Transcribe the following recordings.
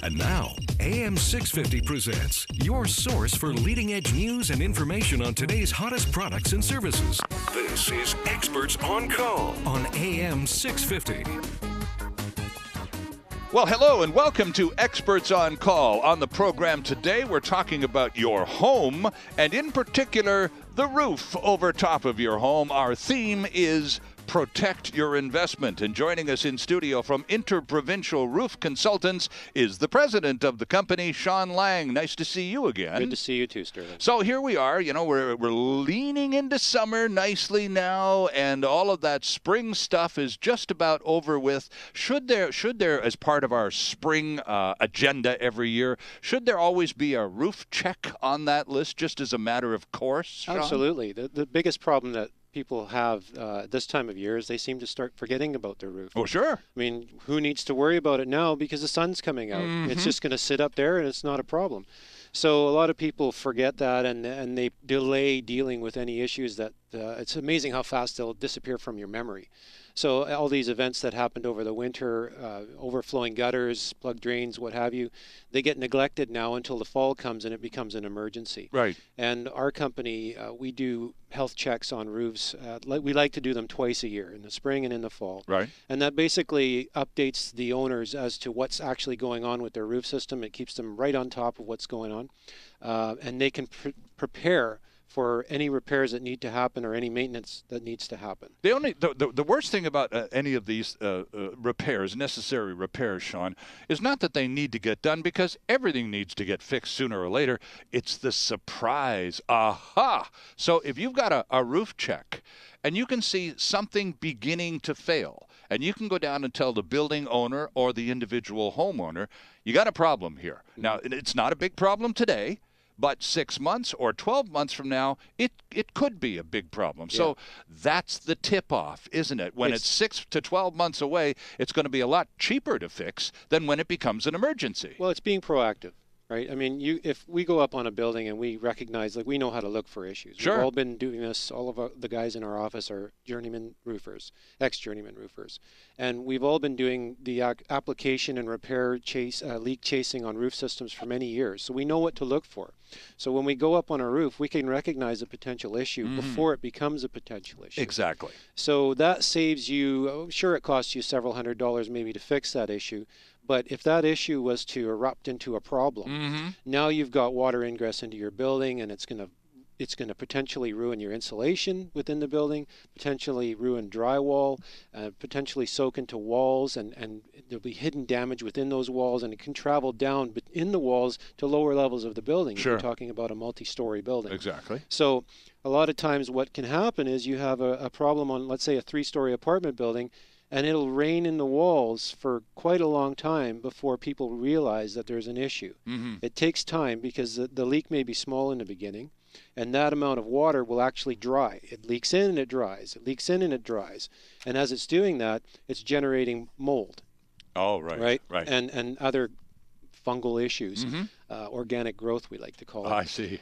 And now, AM 650 presents your source for leading-edge news and information on today's hottest products and services. This is Experts on Call on AM 650. Well, hello and welcome to Experts on Call. On the program today, we're talking about your home and in particular, the roof over top of your home. Our theme is Protect Your Investment. And joining us in studio from Interprovincial Roof Consultants is the president of the company, Sean Lang. Nice to see you again. Good to see you too, Sterling. So here we are. You know, we're leaning into summer nicely now, and all of that spring stuff is just about over with. Should there, as part of our spring agenda every year, should there always be a roof check on that list, just as a matter of course, Sean? Absolutely. The biggest problem that people have this time of year is they seem to start forgetting about their roof. Oh, sure. I mean, who needs to worry about it now because the sun's coming out? Mm-hmm. It's just going to sit up there and it's not a problem. So a lot of people forget that and they delay dealing with any issues that it's amazing how fast they'll disappear from your memory. So all these events that happened over the winter, overflowing gutters, plugged drains, what have you, they get neglected now until the fall comes and it becomes an emergency. Right. And our company, we do health checks on roofs. We like to do them twice a year, in the spring and in the fall. Right. And that basically updates the owners as to what's actually going on with their roof system. It keeps them right on top of what's going on. And they can prepare for any repairs that need to happen or any maintenance that needs to happen. The worst thing about any of these repairs, necessary repairs, Sean, is not that they need to get done, because everything needs to get fixed sooner or later. It's the surprise. Aha! So if you've got a roof check and you can see something beginning to fail, and you can go down and tell the building owner or the individual homeowner, you got a problem here. Now, it's not a big problem today, but 6 months or 12 months from now, it could be a big problem. Yeah. So that's the tip-off, isn't it? When it's 6 to 12 months away, it's going to be a lot cheaper to fix than when it becomes an emergency. Well, it's being proactive, right? I mean, if we go up on a building and we recognize, like, we know how to look for issues. Sure. We've all been doing this. All of the guys in our office are journeyman roofers, ex-journeyman roofers. And we've all been doing the application and repair leak chasing on roof systems for many years. So we know what to look for. So when we go up on a roof, we can recognize a potential issue before it becomes a potential issue. Exactly. So that saves you, sure, it costs you several $100s maybe to fix that issue. But if that issue was to erupt into a problem, now you've got water ingress into your building, and it's going to potentially ruin your insulation within the building, potentially ruin drywall, potentially soak into walls, and there'll be hidden damage within those walls, and it can travel down in the walls to lower levels of the building. Sure. If you're talking about a multi-story building. Exactly. So a lot of times what can happen is you have a problem on, let's say, a 3-story apartment building, and it'll rain in the walls for quite a long time before people realize that there's an issue. It takes time because the leak may be small in the beginning, and that amount of water will actually dry. It leaks in and it dries. It leaks in and it dries. And as it's doing that, it's generating mold. Oh, right. Right. And other fungal issues, organic growth we like to call it. I see.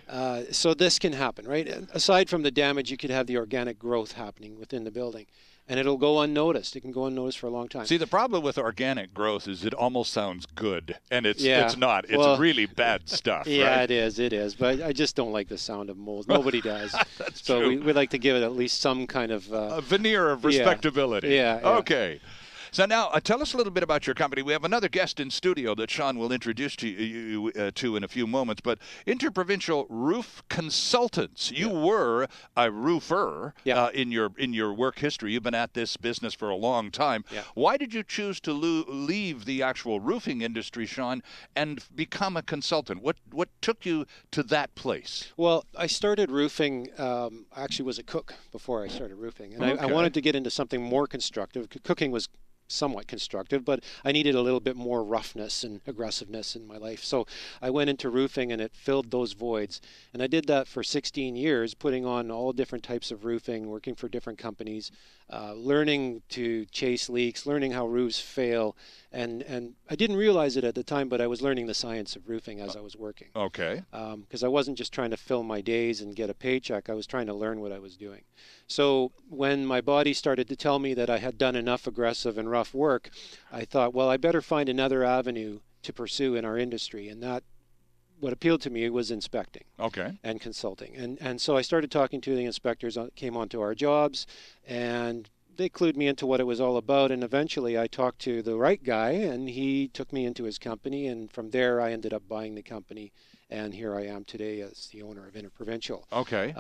So this can happen, right? Aside from the damage, you could have the organic growth happening within the building. And it'll go unnoticed. It can go unnoticed for a long time. See, the problem with organic growth is it almost sounds good, and it's not. It's really bad stuff, yeah, right? it is. But I just don't like the sound of mold. Nobody does. That's so true. we like to give it at least some kind of a veneer of respectability. Yeah. Okay. So now, tell us a little bit about your company. We have another guest in studio that Sean will introduce to you to in a few moments. But Interprovincial Roof Consultants. You were a roofer in your work history. You've been at this business for a long time. Yeah. Why did you choose to leave the actual roofing industry, Sean, and become a consultant? What took you to that place? Well, I started roofing. I actually was a cook before I started roofing, and I wanted to get into something more constructive. Cooking was somewhat constructive, but I needed a little bit more roughness and aggressiveness in my life. So I went into roofing and it filled those voids. And I did that for 16 years, putting on all different types of roofing, working for different companies, learning to chase leaks, learning how roofs fail. And I didn't realize it at the time, but I was learning the science of roofing as I was working. Okay. Because I wasn't just trying to fill my days and get a paycheck. I was trying to learn what I was doing. So when my body started to tell me that I had done enough aggressive and rough work, I thought, well, I better find another avenue to pursue in our industry, and that what appealed to me was inspecting and consulting. And so I started talking to the inspectors that came onto our jobs, and they clued me into what it was all about. And eventually I talked to the right guy, and he took me into his company. And from there, I ended up buying the company. And here I am today as the owner of Interprovincial. Okay.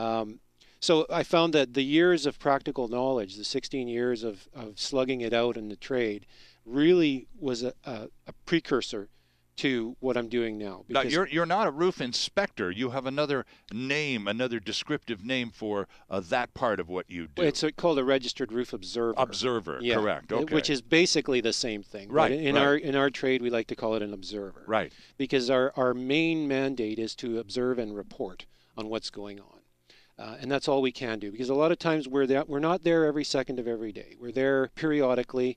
So I found that the years of practical knowledge, the 16 years of slugging it out in the trade, really was a precursor to what I'm doing now. Now, you're not a roof inspector. You have another name, another descriptive name for that part of what you do. It's called a registered roof observer. Observer, yeah, correct. Okay. Which is basically the same thing. Right. In our trade, we like to call it an observer. Right. Because our main mandate is to observe and report on what's going on. And that's all we can do, because a lot of times we're not there every second of every day. We're there periodically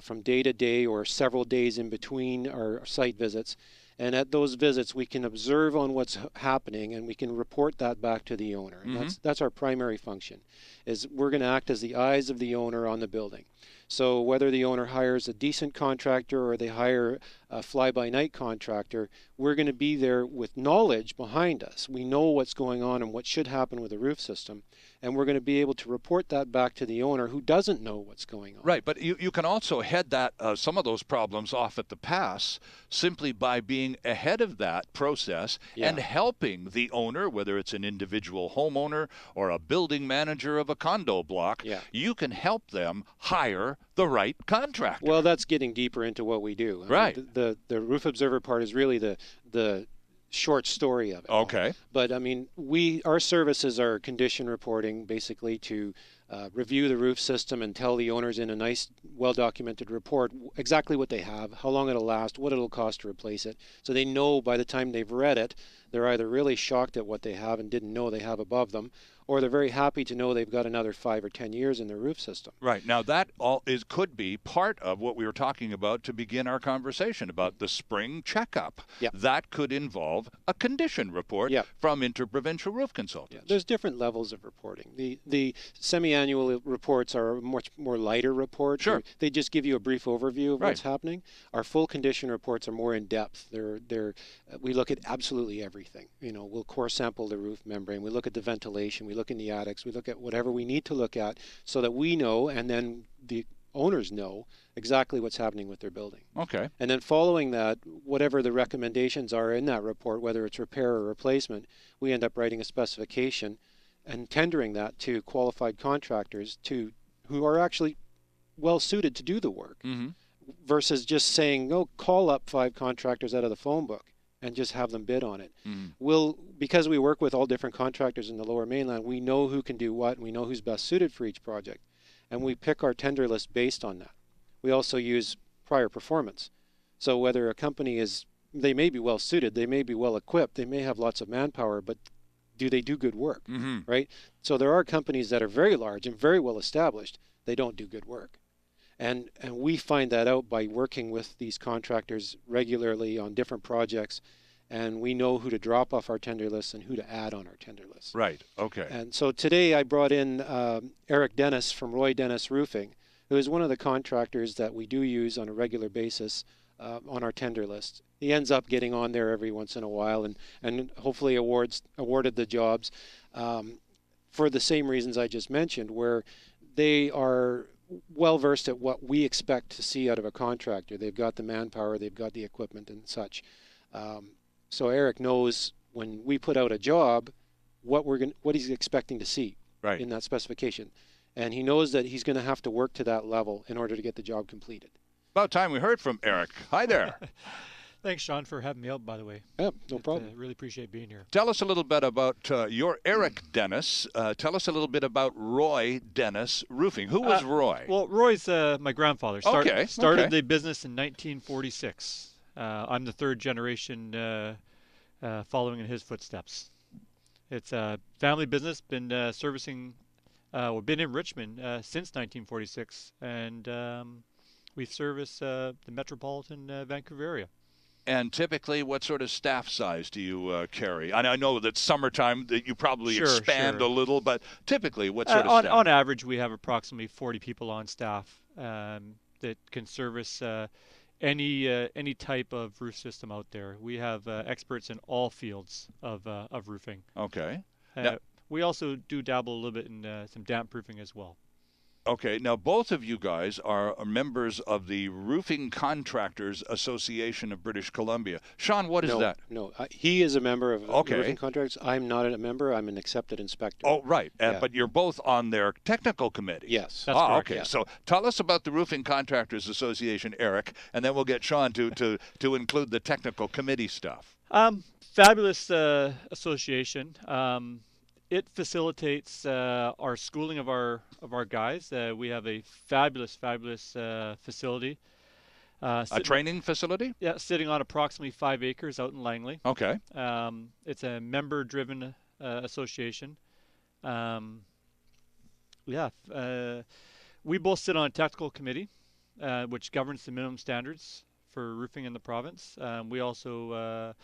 from day to day or several days in between our site visits. And at those visits, we can observe on what's happening, and we can report that back to the owner. And that's our primary function, is we're going to act as the eyes of the owner on the building. So whether the owner hires a decent contractor or they hire a fly-by-night contractor, we're going to be there with knowledge behind us. We know what's going on and what should happen with the roof system, and we're going to be able to report that back to the owner who doesn't know what's going on. Right, but you can also head that some of those problems off at the pass simply by being ahead of that process and helping the owner, whether it's an individual homeowner or a building manager of a condo block. You can help them hire the right contractor. Well, that's getting deeper into what we do. Right. The roof observer part is really the short story of it. Okay. But I mean, our services are condition reporting, basically to review the roof system and tell the owners in a nice, well-documented report exactly what they have, how long it'll last, what it'll cost to replace it. So they know by the time they've read it, they're either really shocked at what they have and didn't know they have above them, or they're very happy to know they've got another 5 or 10 years in their roof system. Right. Now, that could be part of what we were talking about to begin our conversation about the spring checkup. That could involve a condition report from Interprovincial Roof Consultants. There's different levels of reporting. The semi-annual reports are much more lighter reports. Sure. They just give you a brief overview of what's happening. Our full condition reports are more in depth. We look at absolutely everything. We'll core sample the roof membrane. We look at the ventilation. We look in the attics. We look at whatever we need to look at so that we know, and then the owners know exactly what's happening with their building. Okay. And then following that, whatever the recommendations are in that report, whether it's repair or replacement, we end up writing a specification and tendering that to qualified contractors who are actually well suited to do the work, versus just saying, call up 5 contractors out of the phone book and just have them bid on it. Because we work with all different contractors in the Lower Mainland, we know who can do what, and we know who's best suited for each project. And we pick our tender list based on that. We also use prior performance. So whether a company they may be well suited, they may be well equipped, they may have lots of manpower, but do they do good work, right? So there are companies that are very large and very well established, they don't do good work. And we find that out by working with these contractors regularly on different projects, and we know who to drop off our tender list and who to add on our tender list. Right, okay. And so today I brought in Eric Dennis from Roy Dennis Roofing, who is one of the contractors that we do use on a regular basis on our tender list. He ends up getting on there every once in a while and hopefully awarded the jobs for the same reasons I just mentioned, where they are well versed at what we expect to see out of a contractor. They've got the manpower, they've got the equipment and such. So Eric knows when we put out a job what he's expecting to see in that specification, and he knows that he's going to have to work to that level in order to get the job completed. About time we heard from Eric. Hi there. Thanks, Sean, for having me out, by the way. Yeah, no problem. Really appreciate being here. Tell us a little bit about your Eric Dennis. Tell us a little bit about Roy Dennis Roofing. Who was Roy? Well, Roy's my grandfather. Started the business in 1946. I'm the third generation following in his footsteps. It's a family business, been been in Richmond since 1946, and we service the metropolitan Vancouver area. And typically, what sort of staff size do you carry? And I know that summertime that you probably expand a little, but typically, what sort of staff? On average, we have approximately 40 people on staff that can service any type of roof system out there. We have experts in all fields of roofing. Okay. We also do dabble a little bit in some damp proofing as well. Okay, now both of you guys are members of the Roofing Contractors Association of British Columbia. Sean, what is that? No, he is a member of the Roofing Contractors. I'm not a member. I'm an accepted inspector. Oh, right. But you're both on their technical committee. Yes. That's correct. Okay. Yeah. So tell us about the Roofing Contractors Association, Eric, and then we'll get Sean to include the technical committee stuff. Fabulous association. It facilitates our schooling of our guys. We have a fabulous facility. A training facility? Yeah, sitting on approximately 5 acres out in Langley. Okay. It's a member-driven association. We both sit on a technical committee, which governs the minimum standards for roofing in the province. We also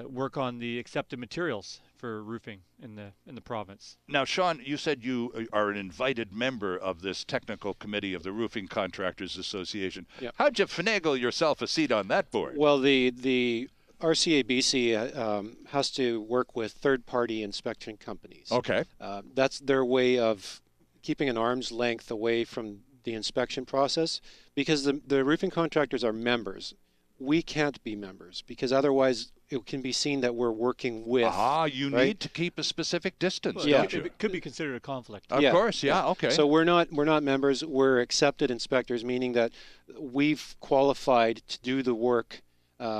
work on the accepted materials for roofing in the province. Now, Sean, you said you are an invited member of this technical committee of the Roofing Contractors Association. Yep. How'd you finagle yourself a seat on that board? Well, the RCABC has to work with third-party inspection companies. Okay. That's their way of keeping an arm's length away from the inspection process, because the roofing contractors are members. We can't be members because otherwise it can be seen that we're working with. You need to keep a specific distance, Well, don't you? It could be considered a conflict. Of course, yeah, okay. So we're not members. We're accepted inspectors, meaning that we've qualified to do the work.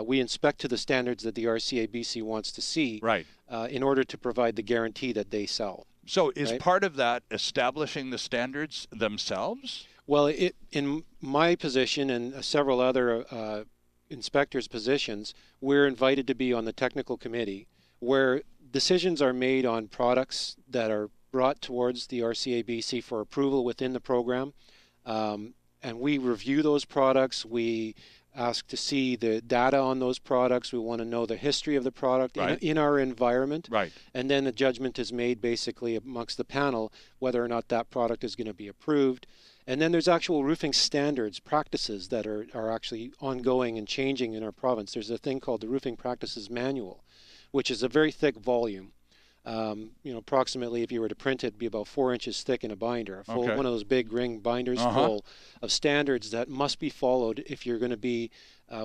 We inspect to the standards that the RCABC wants to see, right, in order to provide the guarantee that they sell. So is part of that establishing the standards themselves? Well, in my position and several other inspectors' positions, we're invited to be on the technical committee where decisions are made on products that are brought towards the RCABC for approval within the program. And we review those products. We ask to see the data on those products. We want to know the history of the product in our environment. Right. And then the judgment is made basically amongst the panel whether or not that product is going to be approved. And then there's actual roofing standards, practices that are actually ongoing and changing in our province. There's a thing called the Roofing Practices Manual, which is a very thick volume. Approximately, if you were to print it, it'd be about 4 inches thick in a binder, one of those big ring binders full of standards that must be followed if you're going to be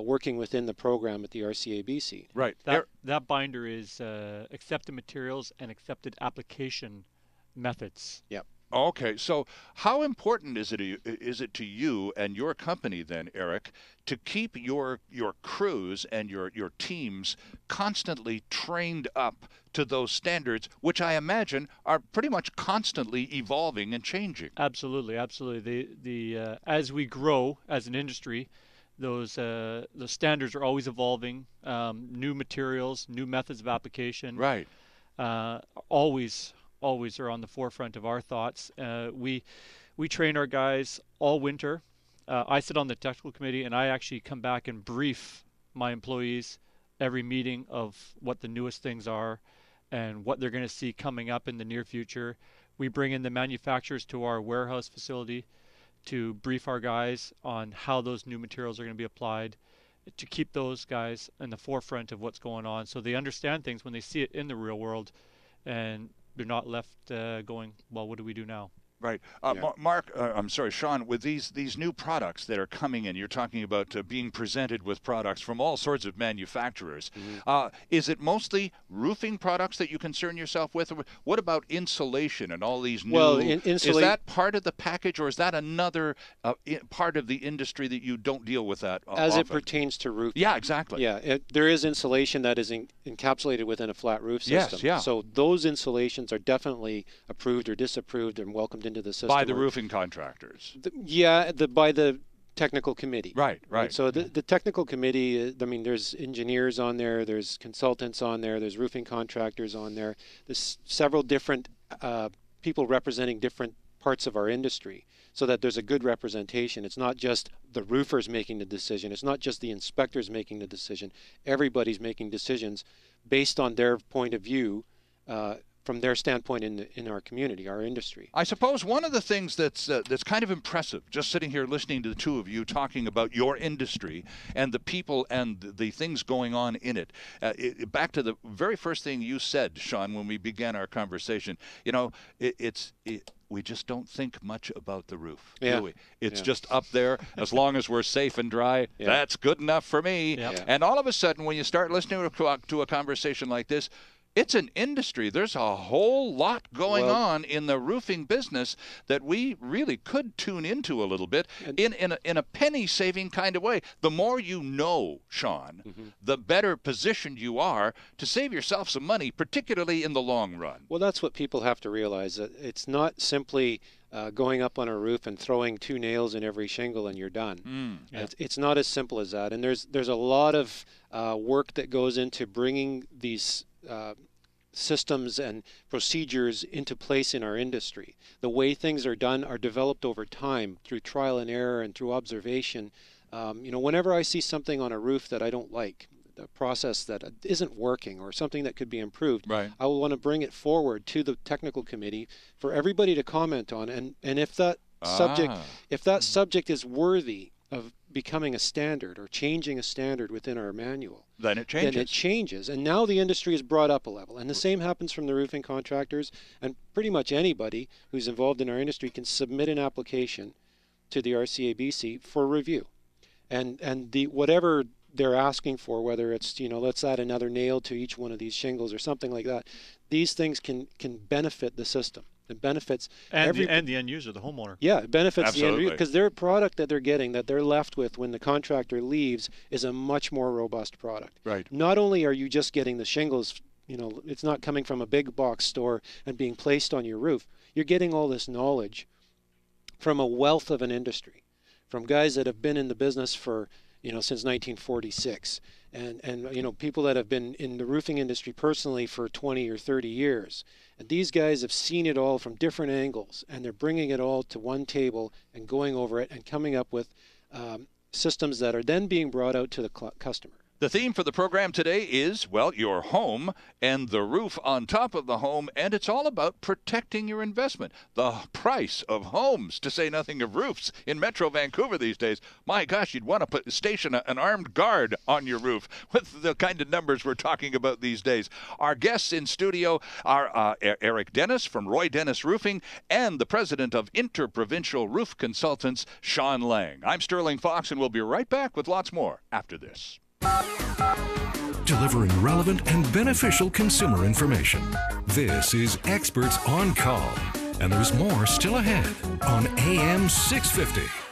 working within the program at the RCABC. Right. That binder is accepted materials and accepted application methods. Yep. Okay, so how important is it to you and your company then, Eric, to keep your crews and your teams constantly trained up to those standards, which I imagine are pretty much constantly evolving and changing? Absolutely. The as we grow as an industry, those the standards are always evolving. New materials, new methods of application. Right. Always are on the forefront of our thoughts. We train our guys all winter. I sit on the technical committee, and I actually come back and brief my employees every meeting of what the newest things are and what they're going to see coming up in the near future. We bring in the manufacturers to our warehouse facility to brief our guys on how those new materials are going to be applied, to keep those guys in the forefront of what's going on so they understand things when they see it in the real world, and they're not left going, well, what do we do now? Right. Sean, with these new products that are coming in, you're talking about being presented with products from all sorts of manufacturers. Mm-hmm. Is it mostly roofing products that you concern yourself with? Or what about insulation and all these new... Well, is that part of the package, or is that another part of the industry that you don't deal with that As often? it pertains to roofing. Yeah, exactly. Yeah, there is insulation that is encapsulated within a flat roof system. Yes, yeah. So those insulations are definitely approved or disapproved and welcomed into the system. By the roofing contractors. By the technical committee. Right. So the technical committee, there's engineers on there, there's consultants on there, there's roofing contractors on there. There's several different people representing different parts of our industry so that there's a good representation. It's not just the roofers making the decision. It's not just the inspectors making the decision. Everybody's making decisions based on their point of view from their standpoint in our community, our industry. I suppose one of the things that's kind of impressive, just sitting here listening to the two of you talking about your industry and the people and the things going on in it, back to the very first thing you said, Sean, when we began our conversation, you know, we just don't think much about the roof, do we? It's just up there. As long as we're safe and dry, that's good enough for me. And all of a sudden, when you start listening to a conversation like this, it's an industry. There's a whole lot going on in the roofing business that we really could tune into a little bit in a penny-saving kind of way. The more you know, Sean, the better positioned you are to save yourself some money, particularly in the long run. Well, that's what people have to realize. That it's not simply going up on a roof and throwing 2 nails in every shingle and you're done. It's not as simple as that. And there's a lot of work that goes into bringing these systems and procedures into place in our industry. The way things are done are developed over time through trial and error and through observation. You know, whenever I see something on a roof that I don't like, a process that isn't working or something that could be improved, I will want to bring it forward to the technical committee for everybody to comment on. And if that subject is worthy of becoming a standard or changing a standard within our manual, then it changes. And now the industry is brought up a level. And the same happens from the roofing contractors, and pretty much anybody who's involved in our industry can submit an application to the RCABC for review. And whatever they're asking for, whether it's, you know, let's add another nail to each one of these shingles or something like that, these things can benefit the system. It benefits and the end user, the homeowner. Yeah, it benefits the end user, because their product that they're getting, that they're left with when the contractor leaves, is a much more robust product. Right. Not only are you just getting the shingles, you know, it's not coming from a big box store and being placed on your roof. You're getting all this knowledge from a wealth of an industry, from guys that have been in the business for, you know, since 1946, and you know, people that have been in the roofing industry personally for 20 or 30 years. And these guys have seen it all from different angles, and they're bringing it all to one table and going over it and coming up with systems that are then being brought out to the customer. The theme for the program today is, well, your home and the roof on top of the home, and it's all about protecting your investment. The price of homes, to say nothing of roofs, in Metro Vancouver these days. My gosh, you'd want to station an armed guard on your roof with the kind of numbers we're talking about these days. Our guests in studio are Eric Dennis from Roy Dennis Roofing and the president of Interprovincial Roof Consultants, Sean Lang. I'm Sterling Fox, and we'll be right back with lots more after this. Delivering relevant and beneficial consumer information. This is Experts on Call, and there's more still ahead on AM 650.